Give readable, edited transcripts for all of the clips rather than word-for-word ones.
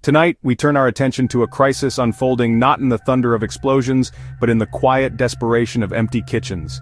Tonight, we turn our attention to a crisis unfolding not in the thunder of explosions, but in the quiet desperation of empty kitchens.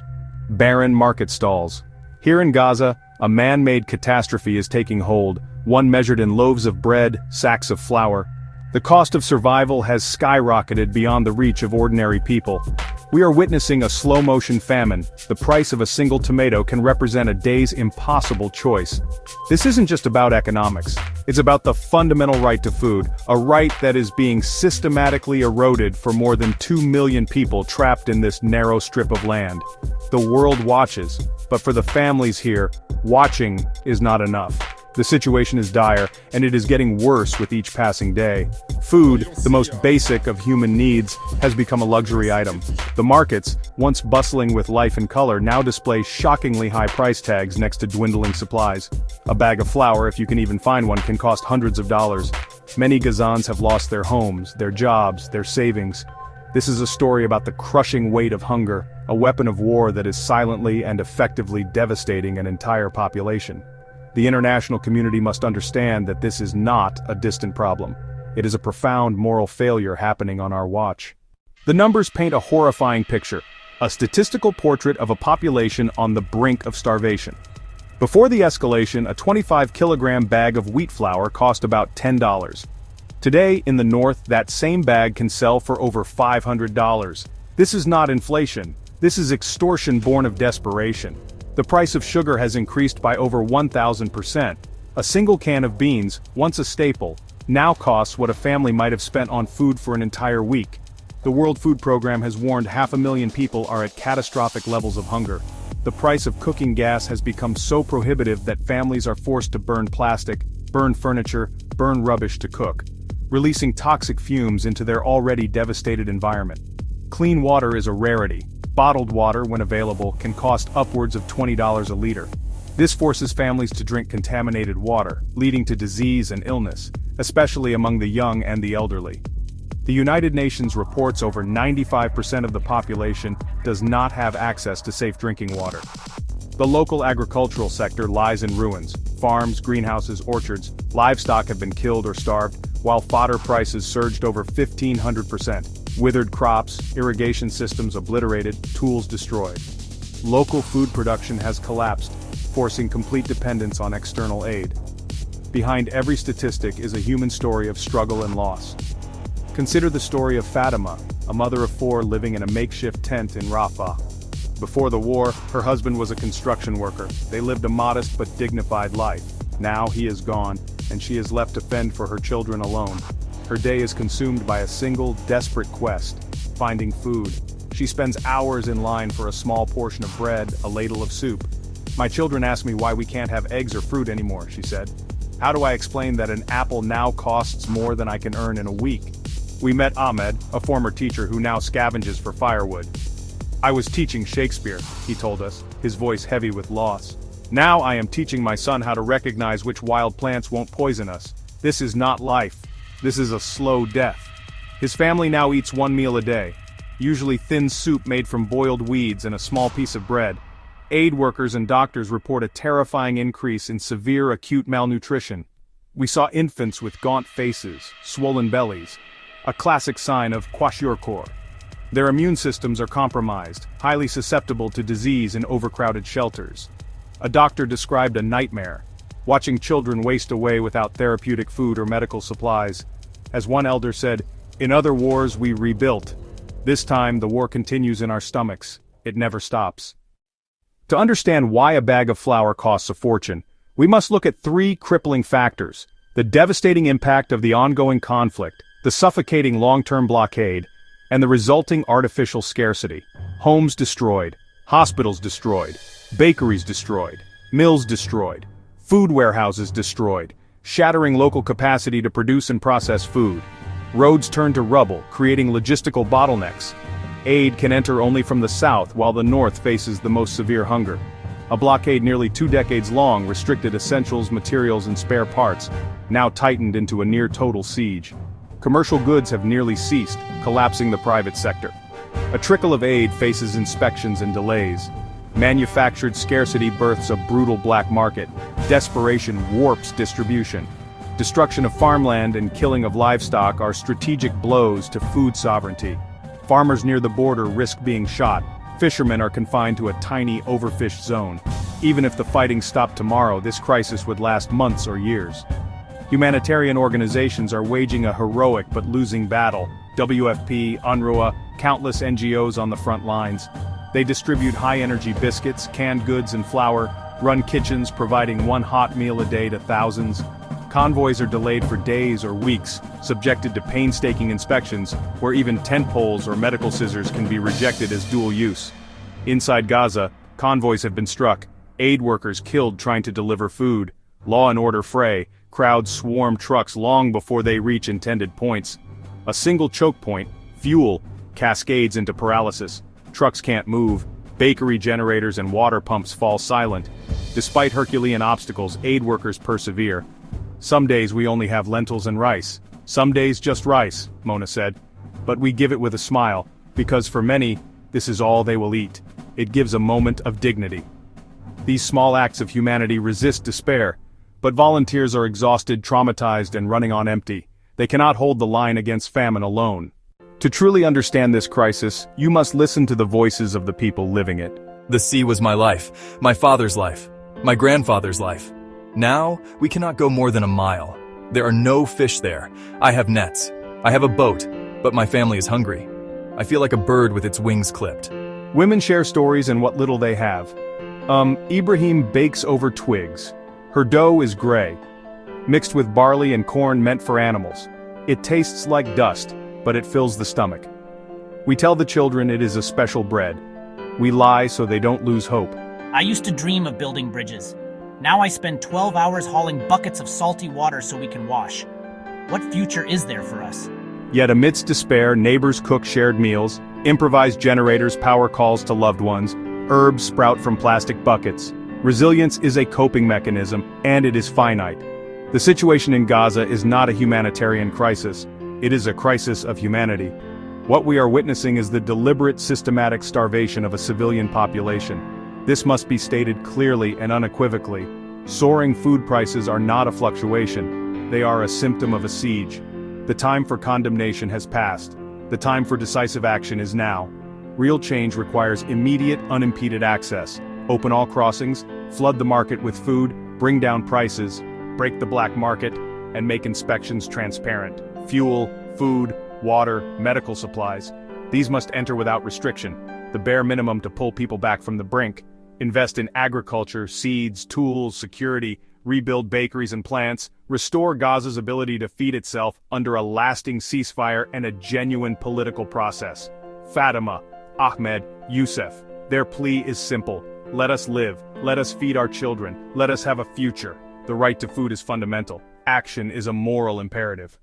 Barren market stalls. Here in Gaza, a man-made catastrophe is taking hold, one measured in loaves of bread, sacks of flour. The cost of survival has skyrocketed beyond the reach of ordinary people. We are witnessing a slow-motion famine. The price of a single tomato can represent a day's impossible choice. This isn't just about economics. It's about the fundamental right to food, a right that is being systematically eroded for more than 2 million people trapped in this narrow strip of land. The world watches, but for the families here, watching is not enough. The situation is dire, and it is getting worse with each passing day. Food, the most basic of human needs, has become a luxury item. The markets, once bustling with life and color, now display shockingly high price tags next to dwindling supplies. A bag of flour, if you can even find one, can cost hundreds of dollars. Many Gazans have lost their homes, their jobs, their savings. This is a story about the crushing weight of hunger, a weapon of war that is silently and effectively devastating an entire population. The international community must understand that this is not a distant problem. It is a profound moral failure happening on our watch. The numbers paint a horrifying picture, a statistical portrait of a population on the brink of starvation. Before the escalation, a 25-kilogram bag of wheat flour cost about $10. Today, in the north, that same bag can sell for over $500. This is not inflation. This is extortion born of desperation. The price of sugar has increased by over 1,000%. A single can of beans, once a staple, now costs what a family might have spent on food for an entire week. The World Food Program has warned 500,000 people are at catastrophic levels of hunger. The price of cooking gas has become so prohibitive that families are forced to burn plastic, burn furniture, burn rubbish to cook, releasing toxic fumes into their already devastated environment. Clean water is a rarity. Bottled water, when available, can cost upwards of $20 a liter. This forces families to drink contaminated water, leading to disease and illness, especially among the young and the elderly. The United Nations reports over 95% of the population does not have access to safe drinking water. The local agricultural sector lies in ruins. Farms, greenhouses, orchards, livestock have been killed or starved, while fodder prices surged over 1,500%. Withered crops, irrigation systems obliterated, tools destroyed. Local food production has collapsed, forcing complete dependence on external aid. Behind every statistic is a human story of struggle and loss. Consider the story of Fatima, a mother of 4 living in a makeshift tent in Rafah. Before the war, her husband was a construction worker. They lived a modest but dignified life. Now he is gone, and she is left to fend for her children alone. Her day is consumed by a single, desperate quest: finding food. She spends hours in line for a small portion of bread, a ladle of soup. "My children ask me why we can't have eggs or fruit anymore," she said. "How do I explain that an apple now costs more than I can earn in a week?" We met Ahmed, a former teacher who now scavenges for firewood. "I was teaching Shakespeare," he told us, his voice heavy with loss. "Now I am teaching my son how to recognize which wild plants won't poison us. This is not life. This is a slow death." His family now eats 1 meal a day, usually thin soup made from boiled weeds and a small piece of bread. Aid workers and doctors report a terrifying increase in severe acute malnutrition. We saw infants with gaunt faces, swollen bellies, a classic sign of kwashiorkor. Their immune systems are compromised, highly susceptible to disease in overcrowded shelters. A doctor described a nightmare, watching children waste away without therapeutic food or medical supplies. As one elder said, "In other wars we rebuilt. This time the war continues in our stomachs. It never stops." To understand why a bag of flour costs a fortune, we must look at 3 crippling factors: the devastating impact of the ongoing conflict, the suffocating long-term blockade, and the resulting artificial scarcity. Homes destroyed, hospitals destroyed, bakeries destroyed, mills destroyed, food warehouses destroyed, shattering local capacity to produce and process food. Roads turn to rubble, creating logistical bottlenecks. Aid can enter only from the south, while the north faces the most severe hunger. A blockade nearly 2 decades long restricted essentials, materials, and spare parts, now tightened into a near-total siege. Commercial goods have nearly ceased, collapsing the private sector. A trickle of aid faces inspections and delays. Manufactured scarcity births a brutal black market. Desperation warps distribution. Destruction of farmland and killing of livestock are strategic blows to food sovereignty. Farmers near the border risk being shot. Fishermen are confined to a tiny, overfished zone. Even if the fighting stopped tomorrow, this crisis would last months or years. Humanitarian organizations are waging a heroic but losing battle. WFP, UNRWA, countless NGOs on the front lines. They distribute high-energy biscuits, canned goods and flour, run kitchens providing one hot meal a day to thousands. Convoys are delayed for days or weeks, subjected to painstaking inspections, where even tent poles or medical scissors can be rejected as dual use. Inside Gaza, convoys have been struck, aid workers killed trying to deliver food, law and order fray, crowds swarm trucks long before they reach intended points. A single choke point, fuel, cascades into paralysis. Trucks can't move, bakery generators and water pumps fall silent. Despite Herculean obstacles, aid workers persevere. Some days we only have lentils and rice. Some days just rice, Mona said. But we give it with a smile, because for many, this is all they will eat. It gives a moment of dignity. These small acts of humanity resist despair, but volunteers are exhausted, traumatized, and running on empty. They cannot hold the line against famine alone. To truly understand this crisis, you must listen to the voices of the people living it. The sea was my life, my father's life, my grandfather's life. Now, we cannot go more than a mile. There are no fish there. I have nets. I have a boat, but my family is hungry. I feel like a bird with its wings clipped. Women share stories and what little they have. Ibrahim bakes over twigs. Her dough is gray, mixed with barley and corn meant for animals. It tastes like dust, but it fills the stomach. We tell the children it is a special bread. We lie so they don't lose hope. I used to dream of building bridges. Now I spend 12 hours hauling buckets of salty water so we can wash. What future is there for us? Yet amidst despair, neighbors cook shared meals, improvised generators power calls to loved ones, herbs sprout from plastic buckets. Resilience is a coping mechanism, and it is finite. The situation in Gaza is not a humanitarian crisis. It is a crisis of humanity. What we are witnessing is the deliberate, systematic starvation of a civilian population. This must be stated clearly and unequivocally. Soaring food prices are not a fluctuation. They are a symptom of a siege. The time for condemnation has passed. The time for decisive action is now. Real change requires immediate, unimpeded access. Open all crossings, flood the market with food, bring down prices, break the black market, and make inspections transparent. Fuel, food, water, medical supplies. These must enter without restriction, the bare minimum to pull people back from the brink. Invest in agriculture, seeds, tools, security, rebuild bakeries and plants, restore Gaza's ability to feed itself under a lasting ceasefire and a genuine political process. Fatima, Ahmed, Youssef, their plea is simple. Let us live, let us feed our children, let us have a future. The right to food is fundamental. Action is a moral imperative.